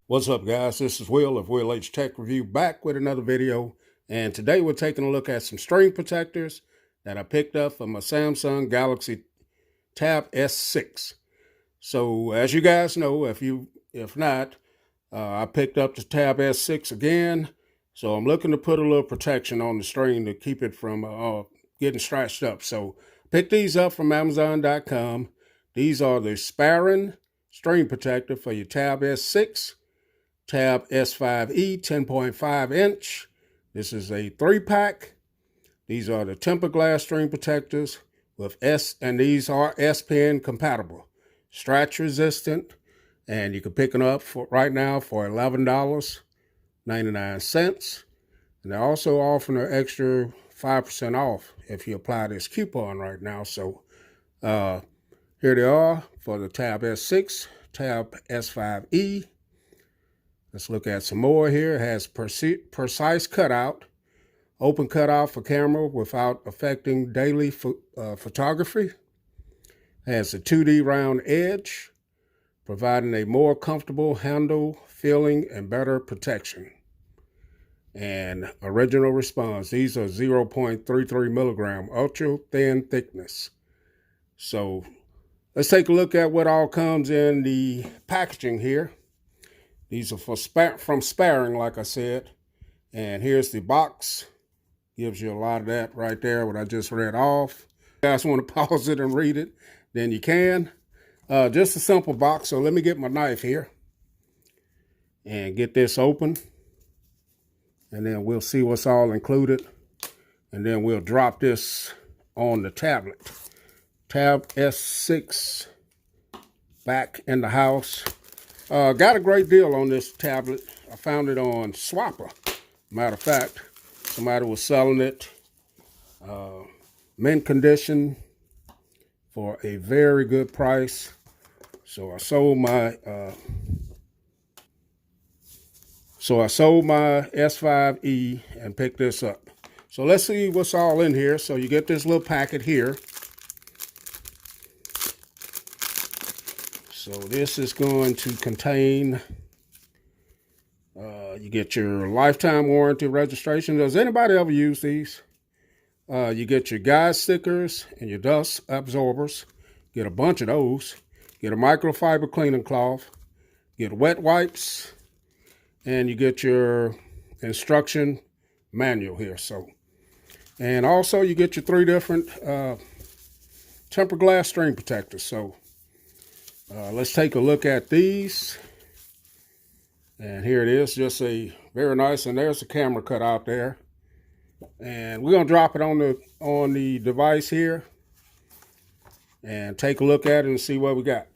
What's up, guys? This is Will of Will H Tech Review, back with another video. And today we're taking a look at some screen protectors that I picked up from my Samsung Galaxy Tab S6. So as you guys know, if not, I picked up the Tab S6 again. So I'm looking to put a little protection on the screen to keep it from getting scratched up. So picked these up from Amazon.com. These are the SPARIN screen protector for your Tab S6. Tab S5e 10.5 inch. This is a 3-pack. These are the tempered glass screen protectors and these are S-Pen compatible, scratch resistant, and you can pick them up right now for $11.99. And they're also offering an extra 5% off if you apply this coupon right now. So here they are for the Tab S6, Tab S5e. Let's look at some more here. It has precise cutout, open cutout for camera without affecting daily photography. It has a 2D round edge, providing a more comfortable handle feeling and better protection. And original response. These are 0.33 milligram, ultra thin thickness. So let's take a look at what all comes in the packaging here. These are from SPARIN, like I said. And here's the box. Gives you a lot of that right there, what I just read off. If you guys want to pause it and read it, then you can. Just a simple box. So let me get my knife here and get this open. And then we'll see what's all included. And then we'll drop this on the tablet. Tab S6 back in the house. Got a great deal on this tablet. I found it on Swapper. Matter of fact, somebody was selling it mint condition for a very good price. So I sold my S5e and picked this up. So let's see what's all in here. So you get this little packet here. So this is going to contain, you get your lifetime warranty registration. Does anybody ever use these? You get your guide stickers and your dust absorbers. Get a bunch of those. Get a microfiber cleaning cloth. Get wet wipes. And you get your instruction manual here. And also you get your 3 different tempered glass screen protectors. So let's take a look at these. And here it is, just a very nice, and there's the camera cut out there. And we're gonna drop it on the device here and take a look at it and see what we got.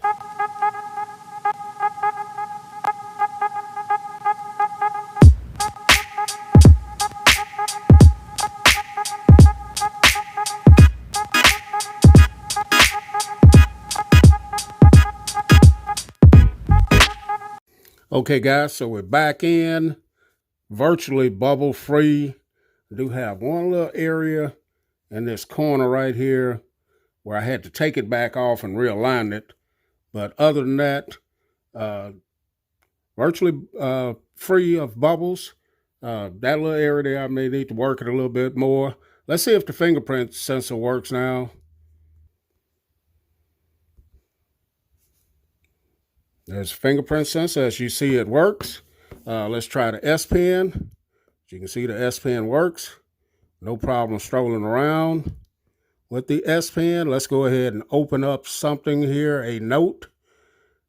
Okay, guys, so we're back in, virtually bubble free. I do have one little area in this corner right here where I had to take it back off and realign it. But other than that, virtually free of bubbles. That little area there, I may need to work it a little bit more. Let's see if the fingerprint sensor works now. There's a fingerprint sensor. As you see, it works. Let's try the S-Pen. As you can see, the S-Pen works. No problem strolling around with the S-Pen. Let's go ahead and open up something here, a note,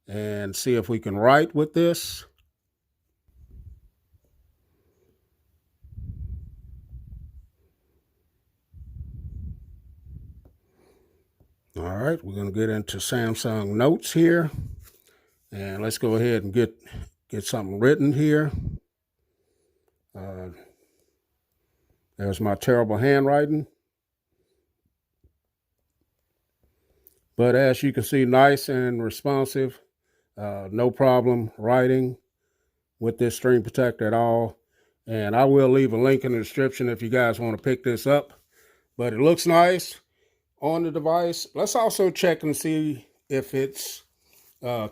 and see if we can write with this. All right, we're going to get into Samsung Notes here. And let's go ahead and get something written here. There's my terrible handwriting. But as you can see, nice and responsive. No problem writing with this screen protector at all. And I will leave a link in the description if you guys want to pick this up. But it looks nice on the device. Let's also check and see if it's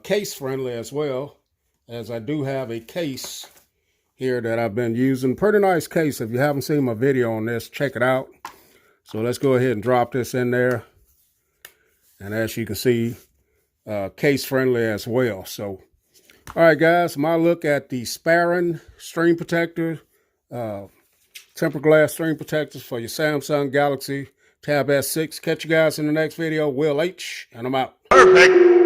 case friendly as well. as I do have a case here that I've been using. Pretty nice case. If you haven't seen my video on this, check it out. So let's go ahead and drop this in there. And as you can see, case friendly as well. So, all right, guys, my look at the SPARIN screen protector, tempered glass screen protectors for your Samsung Galaxy Tab S6. Catch you guys in the next video. Will H, and I'm out. Perfect.